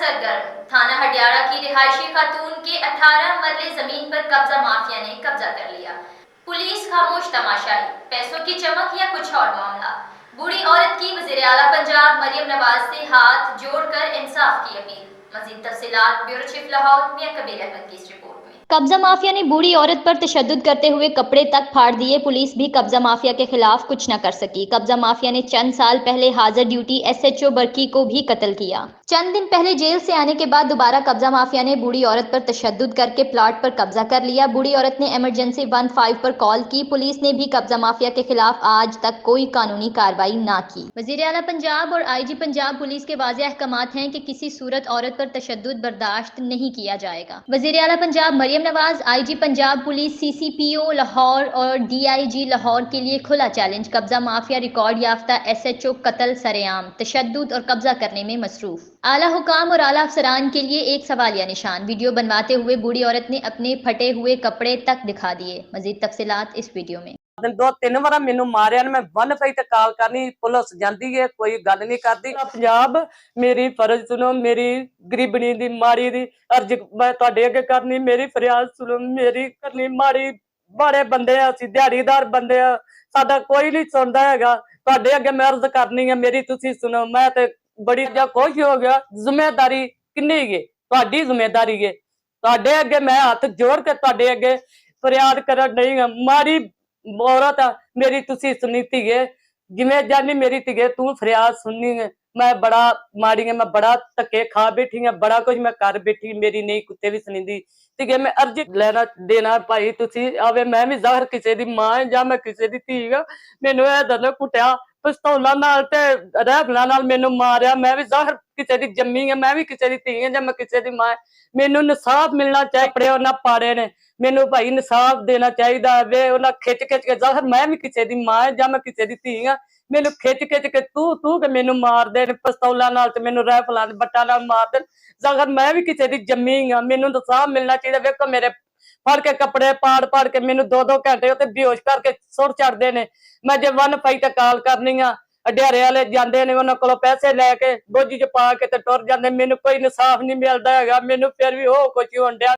सरगर्म। थाना हडियाड़ा की रिहायशी खातून के 18 मरले जमीन पर कब्जा माफिया ने कब्जा कर लिया। पुलिस खामोश तमाशाई, पैसों की चमक या कुछ और मामला। बूढ़ी औरत की वज़ीर आला पंजाब मरियम नवाज से हाथ जोड़कर इंसाफ की अपील। मज़ीद तफसीलात ब्यूरो चीफ लाहौर मियां कबीर अहमद की इस रिपोर्ट में। कब्जा माफिया ने बूढ़ी औरत पर तशद्दुद करते हुए कपड़े तक फाड़ दिए। पुलिस भी कब्जा माफिया के खिलाफ कुछ न कर सकी। कब्जा माफिया ने चंद साल पहले हाजिर ड्यूटी SHO बरकी को भी कत्ल किया। चंद दिन पहले जेल से आने के बाद दोबारा कब्जा माफिया ने बूढ़ी औरत पर तशद्दुद करके प्लॉट पर कब्जा कर लिया। बूढ़ी औरत ने इमरजेंसी 15 पर कॉल की। पुलिस ने भी कब्जा माफिया के खिलाफ आज तक कोई कानूनी कार्रवाई ना की। वज़ीर आला पंजाब और IG पंजाब पुलिस के वाज़ेह अहकामात हैं कि किसी सूरत औरत पर तशद्दुद बर्दाश्त नहीं किया जाएगा। वज़ीर आला Punjab Maryam Nawaz, IG Punjab police, CCPO Lahore और DIG लाहौर के लिए खुला चैलेंज। कब्जा माफिया रिकॉर्ड याफ्ता SHO कत्ल सरेआम, तशद्दुद और कब्जा करने में मसरूफ। आला हुकाम और आला अफसरान के लिए एक सवालिया निशान। वीडियो बनवाते हुए बूढ़ी औरत ने अपने फटे हुए कपड़े तक दिखा दिए। मजीद तफसीलात इस वीडियो में। दो तीन बार मैनू मारिया मैं बन पई ते कॉल करनी, पुलिस जांदी है, कोई गल नहीं करती। पंजाब मेरी फर्ज सुनो, मेरी गरीबनी दी माड़ी दी अर्ज मैं तुहाडे अगे करनी, मेरी फरियाद सुनो, मेरी करनी माड़ी। बड़े बंदे असीं दिहाड़ीदार बंदे आ, साडा कोई नहीं सुनदा हैगा। तुहाडे अगे मैं अर्ज करनी है, मेरी तुसीं सुनो। मैं ते बड़ी खुश हो गया। जिम्मेदारी किन्नी गे? तुहाडी जिम्मेदारी गे। तुहाडे अगे मैं हाथ जोड़ के तुहाडे अगे फरियाद करन नहीं है। माड़ी औरत मेरी तुसी सुनी धीए, जिमें जानी मेरी धीए तू फरियाद सुननी है। मैं बड़ा माड़ी है, मैं बड़ा धक्के खा बैठी है, बड़ा कुछ मैं कर बैठी, मेरी नहीं कुत्ते भी सुनींदी धीए। मैं अर्जी लेना देना भाई तुसी आवे। मैं भी ज़ाहिर किसी दी मां है जां मैं किसी दी धी हाँ। मैनू यह दसो कुटिया पिस्तौलां नाल ते रैफलां नाल मैनू मारिया। मैं भी ज़ाहिर किसी दी जम्मी है, मैं भी किसी दी धी हाँ जां मैं किसी दी मां। मैनू इंसाफ मिलना चाहिए। कपड़े उन्हें पाड़े ने, मैनू भाई इंसाफ देना चाहिए वे। उन्हें खिच खिच के ज़ाहिर मैं भी किसी दी मां जां मैं किसी दी धी हाँ। मैनू खिच खिच के तू के मैनू मार दे पिस्तौलां नाल ते मैनू रैफलां बट्टां नाल मार दे। ज़ाहिर मैं भी किसी दी जम्मी हाँ। मैनू इंसाफ मिलना चाहिए। वेखो मेरे फड़ के कपड़े पाड़ के मैनू 2-2 घंटे उत्ते बेहोश करके सुर चढ़ते ने। मैं जे वन पाई ते कॉल करनी आ, अडियारे वाले जाते ने, उन्होंने कोलों पैसे लैके बोझी च पा के ते टुर जाते। मैनू कोई इंसाफ नहीं मिलता हैगा। मैनू फिर भी हो कुछ होण दिया।